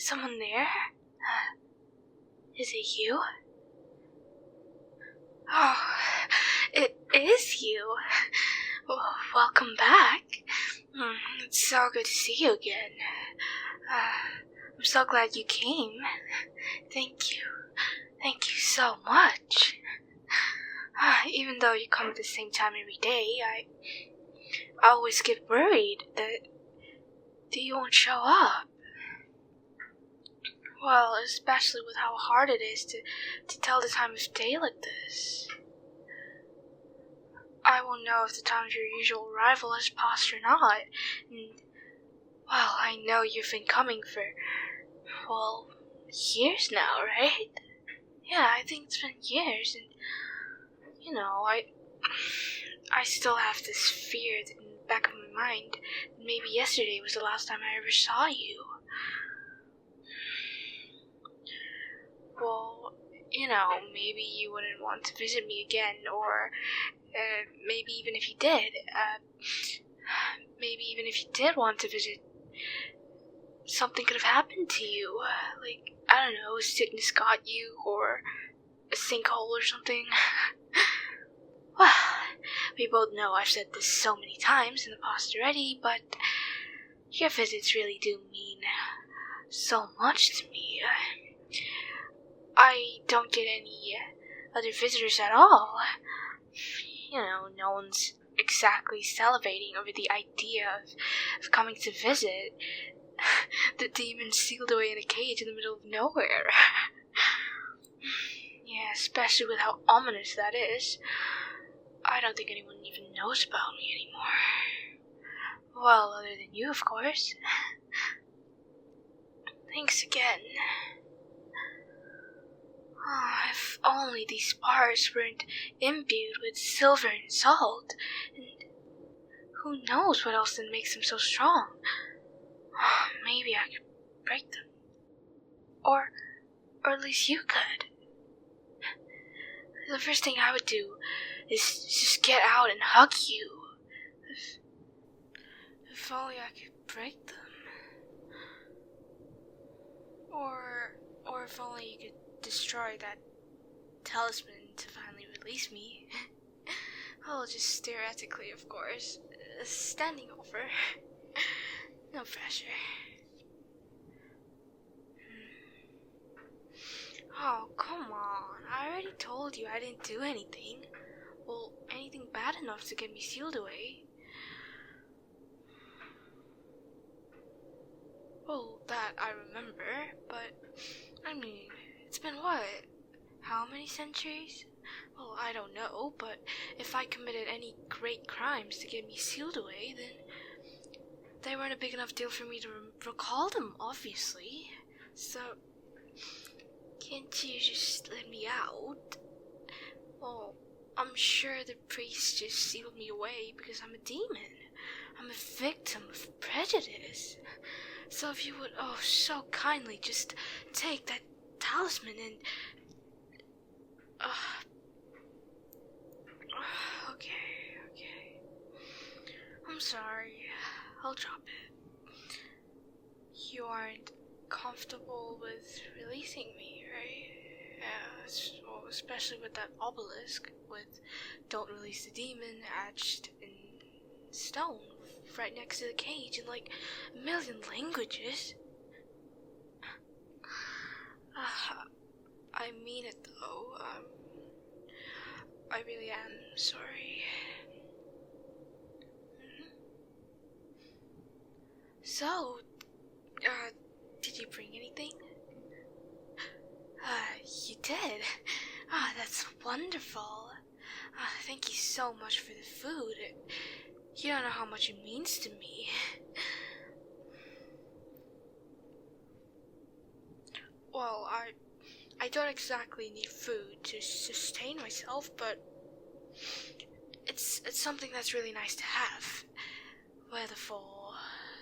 Someone there? Is it you? Oh, it is you. Well, welcome back. It's so good to see you again. I'm so glad you came. Thank you. Thank you so much. Even though you come at the same time every day, I always get worried that you won't show up. Well, especially with how hard it is to tell the time of day like this. I won't know if the time of your usual arrival has passed or not. And, well, I know you've been coming for, well, years now, right? Yeah, I think it's been years, and, you know, I still have this fear in the back of my mind. Maybe yesterday was the last time I ever saw you. Well, you know, maybe you wouldn't want to visit me again, or maybe even if you did, want to visit, something could have happened to you. Like, I don't know, a sickness got you, or a sinkhole or something. Well, we both know I've said this so many times in the past already, but your visits really do mean so much to me. I don't get any other visitors at all. You know, no one's exactly salivating over the idea of coming to visit. The demon sealed away in a cage in the middle of nowhere. Yeah, especially with how ominous that is. I don't think anyone even knows about me anymore. Well, other than you, of course. Thanks again. Oh, if only these bars weren't imbued with silver and salt, and who knows what else that makes them so strong. Maybe I could break them. Or at least you could. The first thing I would do is just get out and hug you. If only I could break them. Or if only you could destroy that talisman to finally release me. Well, just theoretically, of course. Standing over. No pressure. Oh, come on. I already told you I didn't do anything. Well, anything bad enough to get me sealed away. Well, that I remember, but, I mean, it's been what? How many centuries? Well, I don't know, but if I committed any great crimes to get me sealed away, then they weren't a big enough deal for me to recall them, obviously. So, can't you just let me out? Well, I'm sure the priest just sealed me away because I'm a demon. I'm a victim of prejudice. So if you would, so kindly just take that talisman and... Okay. I'm sorry. I'll drop it. You aren't comfortable with releasing me, right? Yeah, well, especially with that obelisk with "Don't release the demon" etched in stone right next to the cage in like a million languages. I mean it though. I really am sorry. So, did you bring anything? You did? That's wonderful. Thank you so much for the food. You don't know how much it means to me. Well, I don't exactly need food to sustain myself, but it's something that's really nice to have. Whether for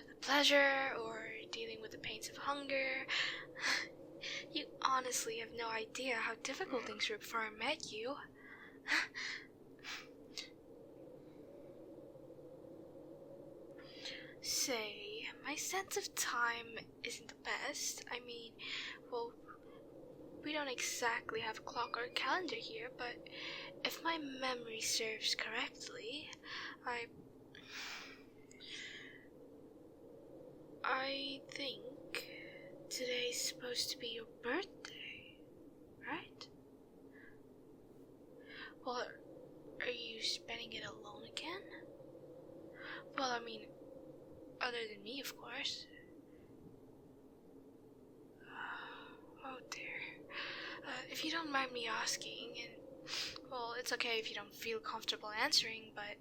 the pleasure or dealing with the pains of hunger. You honestly have no idea how difficult things were before I met you. Say, my sense of time isn't the best. I mean, well, we don't exactly have a clock or a calendar here, but if my memory serves correctly, I think today's supposed to be your birthday, right? Well, are you spending it alone again? Well, I mean, other than me, of course. Oh dear. If you don't mind me asking, and well, it's okay if you don't feel comfortable answering, but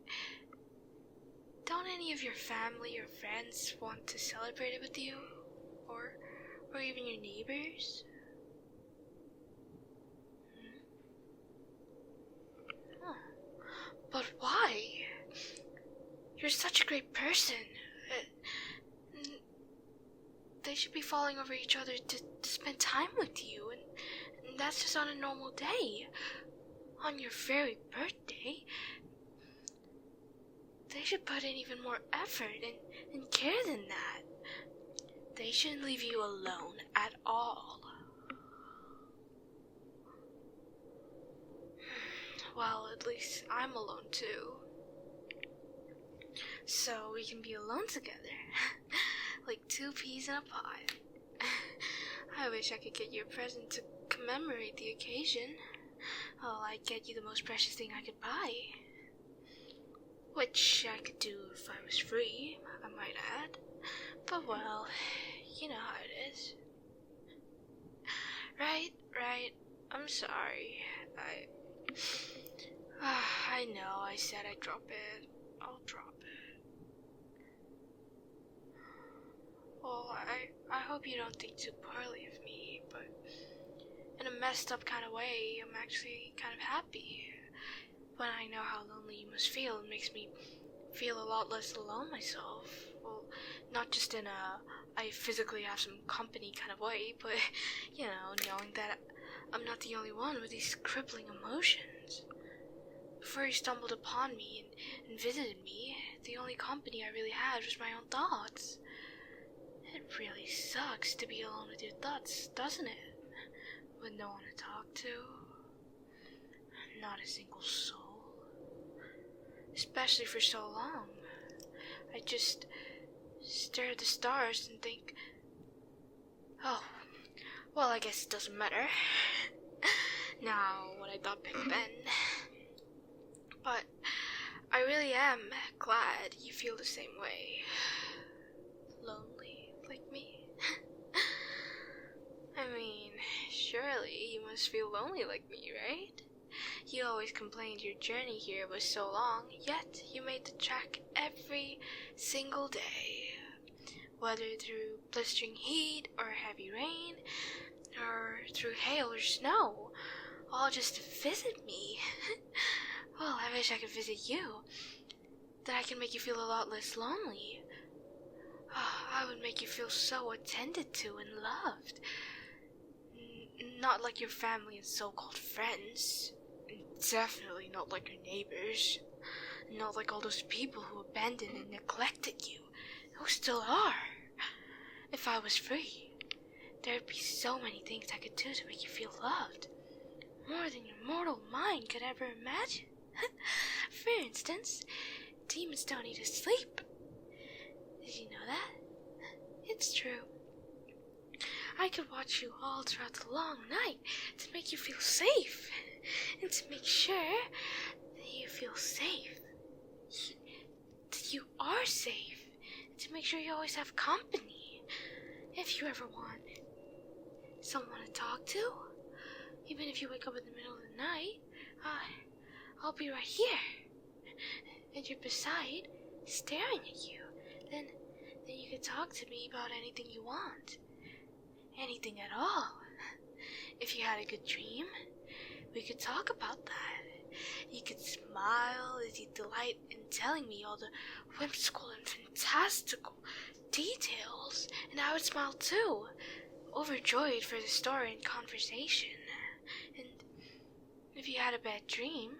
don't any of your family or friends want to celebrate it with you? Or even your neighbors? Huh. But why? You're such a great person. They should be falling over each other to spend time with you, and that's just on a normal day. On your very birthday, they should put in even more effort and care than that. They shouldn't leave you alone at all. Well, at least I'm alone too. So we can be alone together. Like 2 peas in a pod. I wish I could get you a present to commemorate the occasion. Oh, I'd get you the most precious thing I could buy. Which I could do if I was free, I might add. But well, you know how it is. Right. I'm sorry. I know I said I'd drop it. I'll drop it. Well, I hope you don't think too poorly of me, but in a messed up kind of way, I'm actually kind of happy. When I know how lonely you must feel, it makes me feel a lot less alone myself. Well, not just in a I physically have some company kind of way, but, you know, knowing that I'm not the only one with these crippling emotions. Before you stumbled upon me and visited me, the only company I really had was my own thoughts. It really sucks to be alone with your thoughts, doesn't it? With no one to talk to. Not a single soul. Especially for so long. I just stare at the stars and think, oh, well, I guess it doesn't matter. Now, what I thought back then. But I really am glad you feel the same way. Lonely like me? I mean, surely you must feel lonely like me, right? You always complained your journey here was so long, yet you made the trek every single day. Whether through blistering heat or heavy rain, or through hail or snow, all just to visit me. Well, I wish I could visit you. Then I can make you feel a lot less lonely. Oh, I would make you feel so attended to and loved. Not like your family and so-called friends. Definitely not like your neighbors. Not like all those people who abandoned and neglected you. Who still are. If I was free, there'd be so many things I could do to make you feel loved. More than your mortal mind could ever imagine. For instance, demons don't need to sleep. Did you know that? It's true. I could watch you all throughout the long night to make you feel safe. And to make sure that you feel safe. That you are safe. And to make sure you always have company. If you ever want someone to talk to. Even if you wake up in the middle of the night, I'll be right here. And you're beside, staring at you. Then you can talk to me about anything you want. Anything at all. If you had a good dream, we could talk about that. You could smile as you delight in telling me all the whimsical and fantastical details, and I would smile too, overjoyed for the story and conversation. And if you had a bad dream,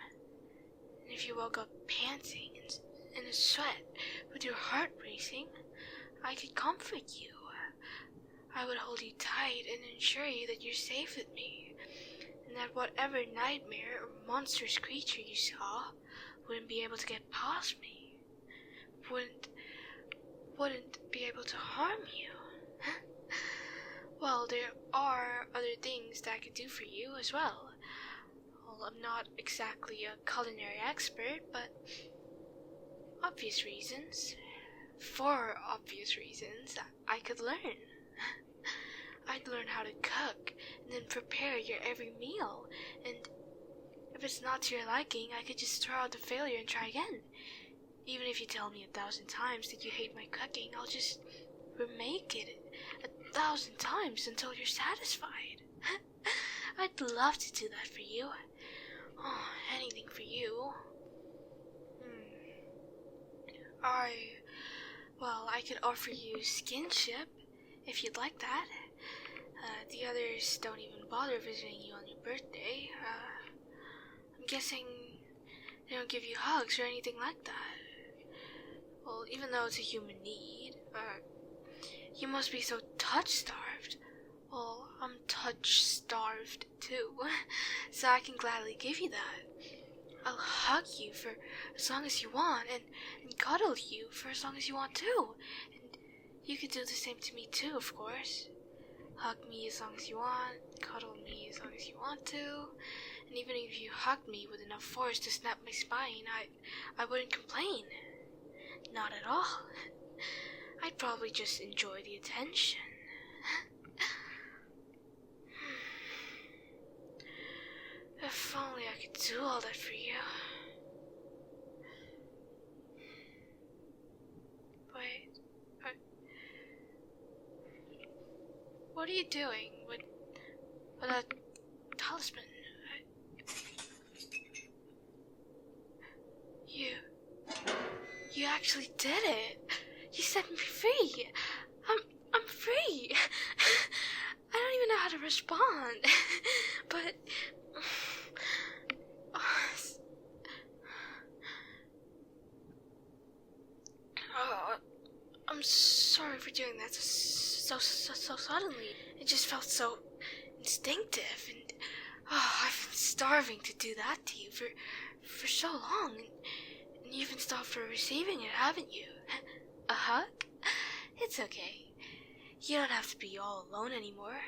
and if you woke up panting and in a sweat with your heart racing, I could comfort you. I would hold you tight and ensure you that you're safe with me, and that whatever nightmare or monstrous creature you saw wouldn't be able to get past me, wouldn't be able to harm you. Well, there are other things that I could do for you as well. Well, I'm not exactly a culinary expert, but for obvious reasons, I could learn. I'd learn how to cook and then prepare your every meal, and if it's not to your liking, I could just throw out the failure and try again. Even if you tell me 1,000 times that you hate my cooking, I'll just remake it 1,000 times until you're satisfied. I'd love to do that for you. Oh, anything for you. I could offer you skinship, if you'd like that. The others don't even bother visiting you on your birthday. I'm guessing they don't give you hugs or anything like that. Well, even though it's a human need, you must be so touch-starved. Well, I'm touch-starved too, so I can gladly give you that. I'll hug you for as long as you want, and cuddle you for as long as you want too. And you could do the same to me too, of course. Hug me as long as you want, cuddle me as long as you want to, and even if you hugged me with enough force to snap my spine, I wouldn't complain. Not at all. I'd probably just enjoy the attention. If only I could do all that for you. Wait, what are you doing with that talisman? You actually did it. You set me free. I'm free. I don't even know how to respond. But I'm sorry for doing that so suddenly. It just felt so instinctive, and I've been starving to do that to you for so long, and you've been stopped for receiving it, haven't you? A hug? It's okay. You don't have to be all alone anymore.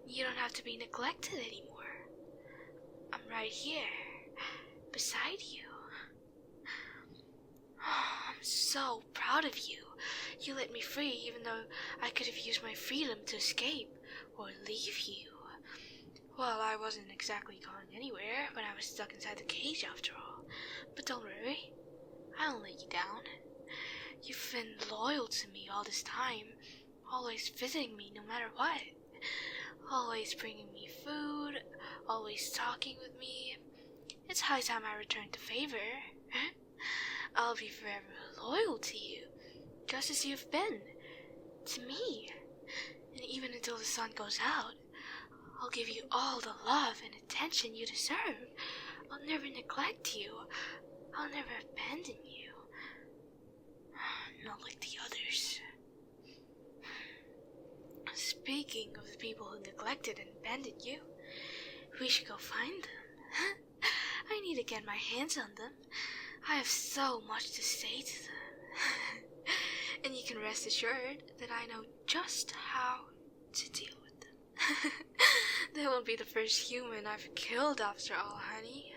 You don't have to be neglected anymore. I'm right here, beside you. I'm so proud of you. You let me free even though I could have used my freedom to escape or leave you. Well, I wasn't exactly going anywhere when I was stuck inside the cage after all. But don't worry, I won't let you down. You've been loyal to me all this time, always visiting me no matter what. Always bringing me food, always talking with me. It's high time I returned the favor. I'll be forever loyal to you, just as you've been to me. And even until the sun goes out, I'll give you all the love and attention you deserve. I'll never neglect you. I'll never abandon you. Not like the others. Speaking of the people who neglected and abandoned you, we should go find them. I need to get my hands on them. I have so much to say to them. And you can rest assured that I know just how to deal with them. They won't be the first human I've killed after all, honey.